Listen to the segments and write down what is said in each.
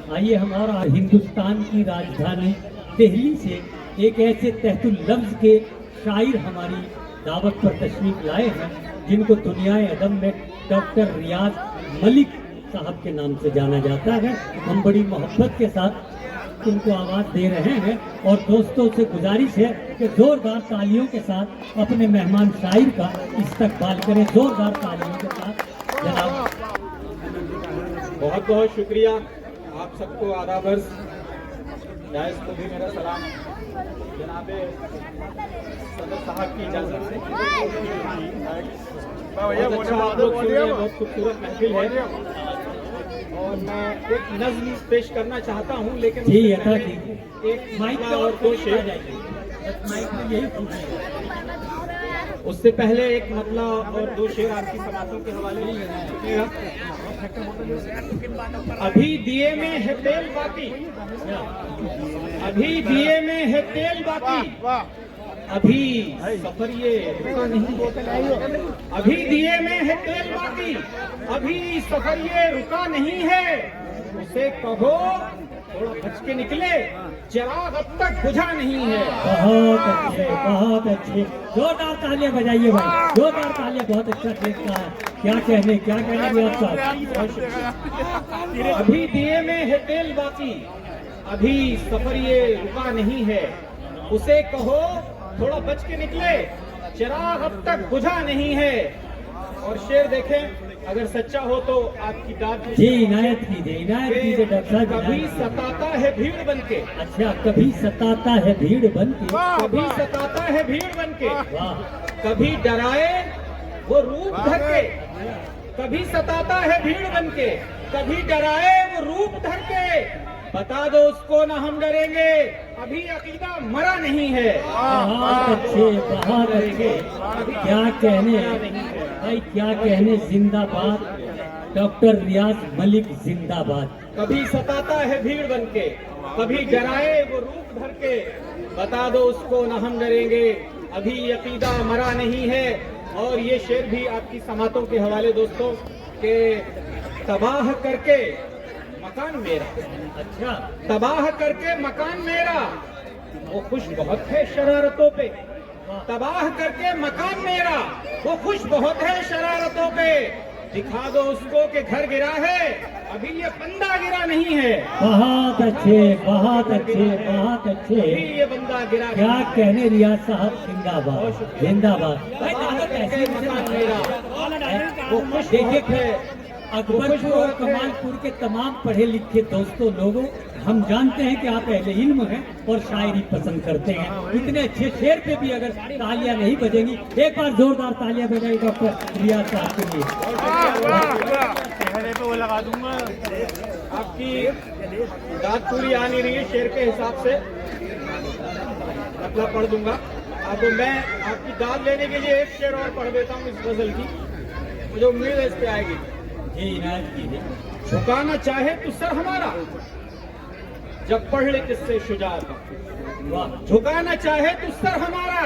आइए हमारा हिंदुस्तान की राजधानी दिल्ली से एक ऐसे तहतुल लफ्ज के शायर हमारी दावत पर तशरीफ लाए हैं जिनको दुनियाए अदब में डॉक्टर रियाज मलिक साहब के नाम से जाना जाता है। हम बड़ी मोहब्बत के साथ उनको आवाज़ दे रहे हैं और दोस्तों से गुजारिश है कि जोरदार तालियों के साथ अपने मेहमान शायर का इस्तकबाल करें। जोरदार तालियों के साथ जनाब। बहुत बहुत शुक्रिया आप सबको आदाब अर्ज़। जायज़ को भी मेरा सलाम। जनाब सदर साहब की इजाज़त से बहुत अच्छा आप लोग सुन रहे हैं, बहुत खूबसूरत महफिल है और मैं एक नज़्म पेश करना चाहता हूँ, लेकिन जी अता कीजिए। एक माइक और दो शेर। माइक में यही पूछिए। उससे पहले एक मतला और दो शेर आपकी समातों के हवाले अभी दिए में है तेल बाकी, अभी दिए में है तेल बाकी, अभी सफर ये रुका नहीं, अभी दिए में है तेल बाकी, अभी सफर ये रुका नहीं है। उसे कहो थोड़ा बच के निकले, चिराग अब तक बुझा नहीं है। बहुत अच्छे, बहुत अच्छे। जोरदार तालियां बजाइए भाई, जोरदार तालियां। बहुत अच्छा देखता है। क्या कहने रियाज साहब। अभी दिए में है तेल बाकी, अभी सफर ये रुका नहीं है। उसे कहो थोड़ा बच के निकले, चिराग अब तक बुझा नहीं है। और शेर देखें, अगर सच्चा हो तो आपकी दाद जी इनायत कीजिए डॉक्टर साहब। कभी सताता है भीड़ बनके, अच्छा कभी सताता है भीड़ बनके, कभी सताता है भीड़ बनके, वाह। कभी डराए वो रूप धर के, कभी सताता है भीड़ बनके, कभी डराए वो रूप धर के। बता दो उसको ना हम डरेंगे, अभी अकीदा मरा नहीं है। बहुत अच्छे, बहुत अच्छे। क्या कहने भाई, क्या कहने। जिंदाबाद डॉक्टर रियाज मलिक, जिंदाबाद। कभी सताता है भीड़ बनके, कभी डराए वो रूप धर के। बता दो उसको ना हम डरेंगे, अभी अकीदा मरा नहीं है। और ये शेर भी आपकी समातों के हवाले दोस्तों के तबाह करके मकान मेरा, अच्छा तबाह करके मकान मेरा, वो खुश बहुत है शरारतों पे। तबाह करके मकान मेरा, वो खुश बहुत है शरारतों पे। दिखा दो उसको कि घर गिरा है, अभी ये बंदा गिरा नहीं है। बहुत अच्छे, बहुत अच्छे, बहुत अच्छे। अभी ये बंदा गिरा नहीं क्या है। कहने रियाज साहब, जिंदाबाद, जिंदाबाद। भाई दावत ऐसी है, मकान मेरा, वो खुश देखिए बहुत है। अकबरपुर और कमालपुर के तमाम पढ़े लिखे दोस्तों लोगों, हम जानते हैं कि आप अहले इल्म हैं और शायरी पसंद करते हैं। इतने अच्छे शेर पे भी अगर तालियां नहीं बजेंगी, एक बार जोरदार तालियां बजाई डॉक्टर रियाज साहब के लिए। चेहरे पे वो लगा दूंगा। आपकी दाद पूरी आ नहीं रही है शेर के हिसाब से, मतलब पढ़ दूंगा। अब मैं आपकी दाद लेने के लिए एक शेर और पढ़ देता हूँ इस गजल की, मुझे उम्मीद है इस पे आएगी। जी इनायत कीजिए। झुकाना चाहे तो सर हमारा, जब पढ़ ले किससे शुजाअत। वाह। झुकाना चाहे तो सर हमारा,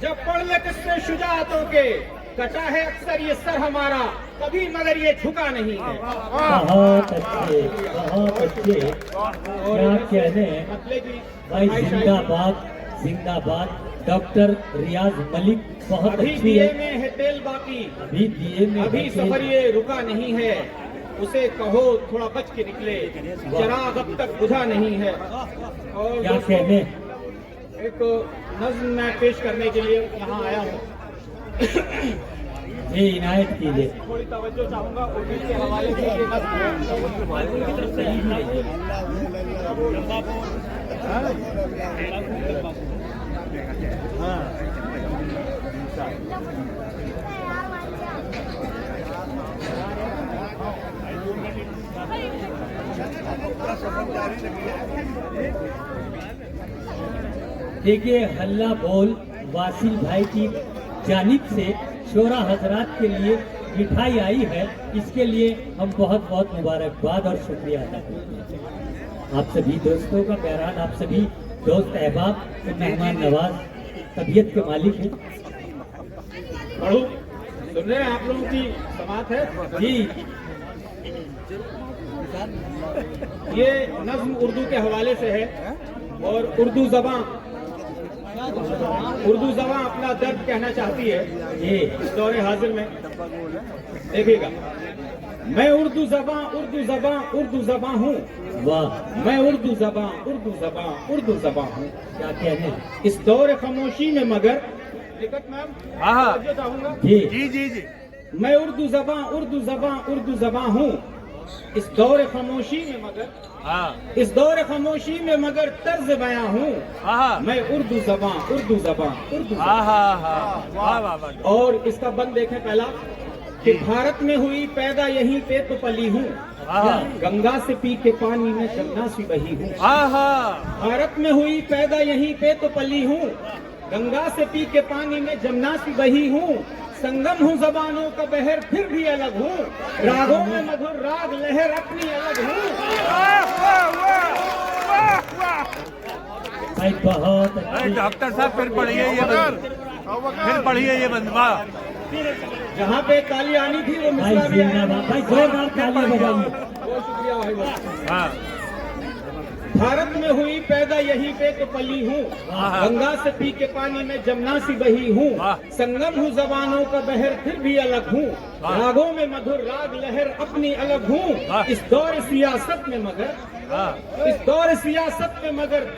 जब पढ़ ले किससे शुजाअतों के। कटा है अक्सर ये सर हमारा, कभी मगर ये झुका नहीं है। बहुत अच्छे, बहुत अच्छे। क्या कहने भाई, जिंदाबाद, जिंदाबाद डॉक्टर रियाज मलिक। बहुत अभी अच्छी दिए है। में है तेल बाकी, अभी दिए में अभी है सफर ये रुका नहीं है। उसे कहो थोड़ा बच के निकले, चिराग अब तक बुझा नहीं है। और क्या दोस्तों, कहने। एक नज्म मैं पेश करने के लिए यहाँ आया हूँ। जी इनायत कीजिए। थोड़ी तवज्जो चाहूंगा उर्दू के हवाले से। ये देखिए, हल्ला बोल वासिल भाई की जानिब से शोरा हजरात के लिए मिठाई आई है। इसके लिए हम बहुत बहुत मुबारकबाद और शुक्रिया अदा करते हैं। आप सभी दोस्तों का, बहरहाल आप सभी दोस्त अहबाब और मेहमान नवाज तबीयत के मालिक हैं। पढ़ू सुन रहे हैं आप लोगों की समात है जी ये नज्म उर्दू के हवाले से है और उर्दू जबां अपना दर्द कहना चाहती है ये इस दौरे हाजिर में। देखिएगा, मैं उर्दू जबां हूँ। वाह, मैं उर्दू जबां हूँ। क्या कहने। इस दौरे खामोशी में मगर दिक्कत मैम हाँ जो चाहूंगा, जी जी जी जी मैं उर्दू जबां हूँ। इस दौरे खामोशी में मगर हाँ इस दौरे खामोशी में मगर तर्ज बयां हूँ। हाँ मैं उर्दू जबां हाँ हाँ वाह वाह वाह और इसका बंद देखें पहला कि भारत में हुई पैदा यहीं पे तो पली हूँ। हाँ गंगा से पी के पानी में जमुना सी बही हूँ। हाँ भारत में हुई पैदा यहीं पे तो पली हूँ। गंगा से पी के पानी में जमुना सी बही हूँ। संगम हूँ जबानों का बहर फिर भी अलग हूँ। रागों में मधुर राग लहर अपनी अलग हूँ। भाई बहुत अरे अच्छी। डॉक्टर साहब फिर पढ़िए ये बंदवा। जहाँ पे ताली आनी थी वो भाई मिसरा भी आया। जिंदाबाद, भाई जोरदार तालियां बजाइए। बहुत शुक्रिया भाई बहुत। हाँ भारत में हुई पैदा यहीं पे तो पली हूँ। वाह। गंगा से पी के पानी में जमुना सी बही हूँ। वाह। संगम हूँ जबानों का बहर फिर भी अलग हूँ। वाह। रागों में मधुर राग लहर अपनी अलग हूँ। वाह। इस दौर सियासत में मगर हाँ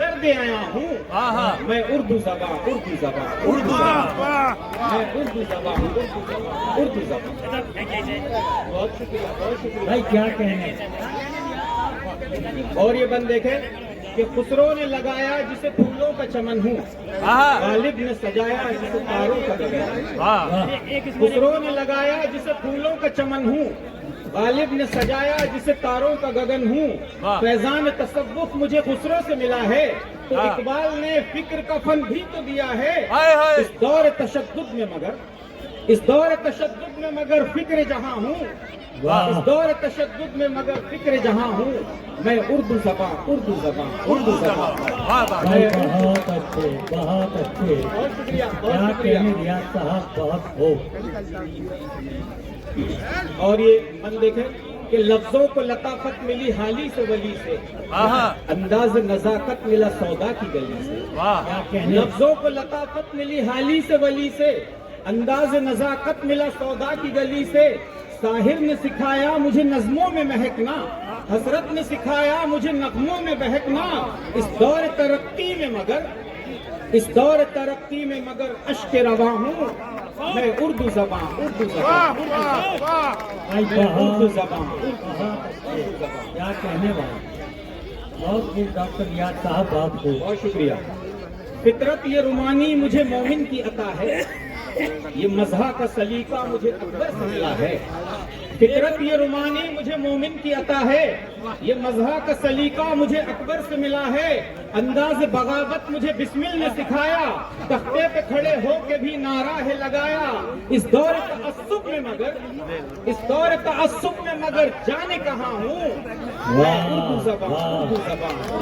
दर्द आया हूँ। हाँ हाँ मैं उर्दू जबां मैं उर्दू जबां। बहुत शुक्रिया। भाई क्या कहने। और ये बंद देखे कि खुसरो ने लगाया जिसे फूलों का चमन हूँ। हाँ गालिब ने सजाया जिसे तारों का गगन। हाँ वाह, खुसरो ने लगाया जिसे फूलों का चमन हूँ। गालिब ने सजाया जिसे तारों का गगन हूँ। वाह। फैजान तसव्वुफ मुझे खुसरो से मिला है तो हाँ। इकबाल ने फिक्र का फन भी तो दिया है। हाय हाय इस दौर तशद्दुद में मगर फिक्र जहाँ हूँ। वाह। इस दौर तशद्दुद में मगर फिक्र जहाँ हूँ। मैं उर्दू जबां वाह वाह भाई बहुत अच्छे, बहुत अच्छे। बहुत शुक्रिया क्या बहुत शुक्रिया। कहने रियाज साहब, बहुत हो। और ये मन देखे कि लफ्जों को लताफत मिली हाली से वली से। हाँ अंदाज नजाकत मिला सौदा की गली से। वाह क्या कहने। लफ्जों को लताफत मिली हाली से वली से। अंदाज नजाकत मिला सौदा की गली से। साहिर ने सिखाया मुझे नज़मों में महकना। हसरत ने सिखाया मुझे नगमों में बहकना। इस दौर तरक्की में मगर अश्क रवा हूँ। मैं उर्दू जबां भाई उर्दू बहुत जबां। क्या कहने भाई। बहुत खूब डॉक्टर रियाज साहब, बहुत खूब। बहुत शुक्रिया। फितरत ये रुमानी मुझे मोमिन की अता है। ये मजहा का सलीका मुझे अकबर से मिला है। फितरत ये रुमानी मुझे मोमिन की अता है। ये मजहा का सलीका मुझे अकबर से मिला है। अंदाज बगावत मुझे बिस्मिल ने सिखाया। तख्ते पे खड़े हो के भी नारा है लगाया। इस दौर तअस्सुब में मगर जाने कहाँ हूँ। मैं उर्दू जबां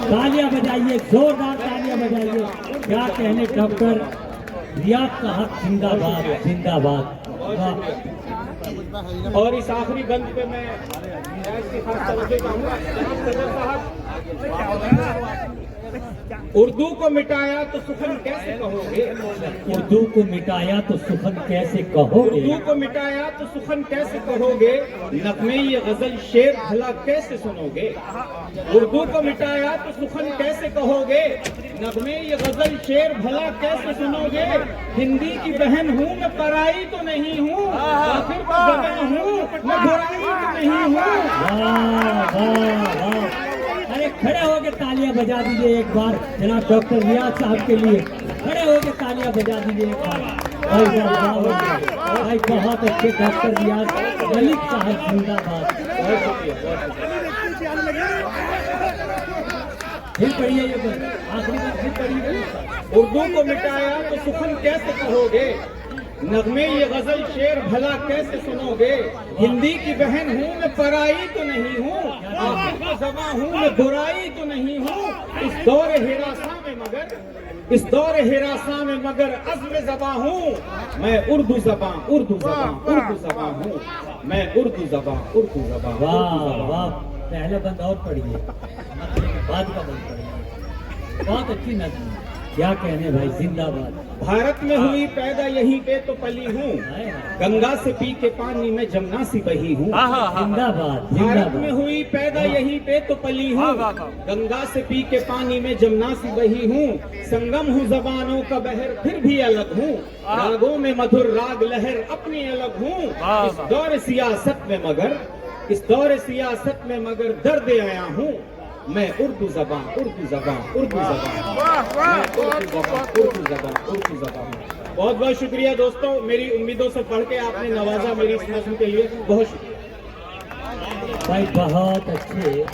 तालियां बजाइए, जोरदार तालियां बजाइए। क्या कहने डॉक्टर रियाज साहब, जिंदाबाद जिंदाबाद। वाह। और इस आखिरी बंद पे मैं इसकी खास तवज्जो चाहूंगा। सदर साहब, उर्दू को मिटाया तो सुखन कैसे कहोगे। उर्दू को मिटाया तो सुखन कैसे कहोगे। उर्दू को मिटाया तो सुखन कैसे कहोगे। नगमे ये गजल शेर भला कैसे सुनोगे। उर्दू को मिटाया तो सुखन कैसे कहोगे। नगमे ये गजल शेर भला कैसे सुनोगे। हिंदी की बहन हूँ मैं पराई तो नहीं हूँ। आखिर तो जबां हूँ मैं बुराई तो नहीं हूँ। वाह वाह वाह। अरे खड़े होके तालियां बजा दीजिए एक बार जनाब डॉक्टर रियाज साहब के लिए। खड़े होके तालियां बजा दीजिए एक बार। भाई वाह, वाह, भाई बहुत अच्छे डॉक्टर रियाज मलिक साहब, जिंदाबाद। फिर पढ़िए ये बात, आखिरी बार फिर पढ़िए। उर्दू को मिटाया तो सुखन कैसे कहोगे। नगमे ये गजल शेर भला कैसे सुनोगे। हिंदी की बहन हूँ मैं पराई तो नहीं हूँ। आखिर तो जबां हूँ मैं बुराई तो नहीं हूँ। इस दौर हिरासा में मगर अज़्म ज़बां हूँ। मैं उर्दू ज़बां हूँ। मैं उर्दू ज़बां वाह वाह, पहला बंद और पढ़िए, नक्शे के बाद का बंद पढ़िए। बहुत अच्छी नज्म है, क्या कहने भाई, जिंदाबाद। भारत में हुई पैदा यहीं पे तो पली हूँ, हाय हाय। गंगा से पी के पानी में जमुना सी बही हूँ। जिंदाबाद भारत में जिंदाबाद। हुई पैदा यहीं पे तो पली हूँ, वाह, वाह, वाह। गंगा से पी के पानी में जमुना सी बही हूँ। संगम हूँ जबानों का बहर फिर भी अलग हूँ, रागों में मधुर राग लहर अपनी अलग हूँ। वाह, इस वाह। दौर सियासत में मगर, इस दौर सियासत में मगर दर्द आया हूँ। मैं उर्दू जबान, उर्दू जबान, उर्दू जबान, मैं उर्दू जबान, उर्दू जबान, उर्दू जबान। बहुत बहुत शुक्रिया दोस्तों, मेरी उम्मीदों से बढ़ के आपने नवाजा मेरी इस नज़्म के लिए। बहुत शुक्रिया भाई बहुत अच्छे